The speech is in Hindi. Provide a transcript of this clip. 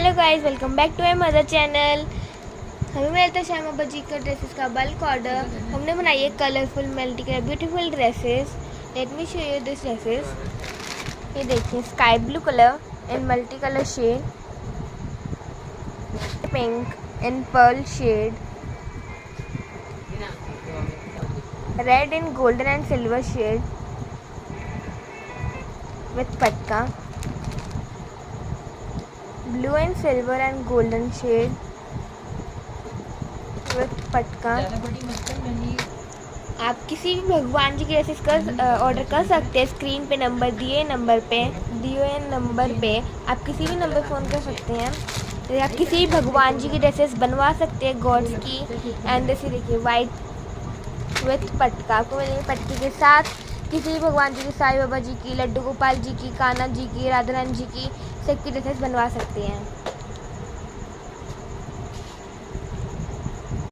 Hello guys, welcome back to my mother channel. हमें मिला था श्यामा बजी का ड्रेसेस का बल्क ऑर्डर। हमने बनाई है colourful multi colour beautiful dresses. Let me show you this dresses. ये देखिए, sky blue colour in multi colour shade, pink in pearl shade, red in golden and silver shade with patka, blue and silver and golden shade with patka। आप किसी भी भगवान जी के ड्रेसेस का ऑर्डर कर सकते हैं। स्क्रीन पे नंबर दिए नंबर पे आप किसी भी नंबर फ़ोन कर सकते हैं। आप किसी भी भगवान जी की ड्रेसेस बनवा सकते हैं गॉड्स की। एंड जैसे देखिए, वाइट विथ पटका। आपको मिलेंगे पटके के साथ किसी भी भगवान जी की, साईं बाबा जी की, लड्डू गोपाल जी की, कान्हा जी की, राधा रानी जी की, सबकी ड्रेसेस बनवा सकते हैं।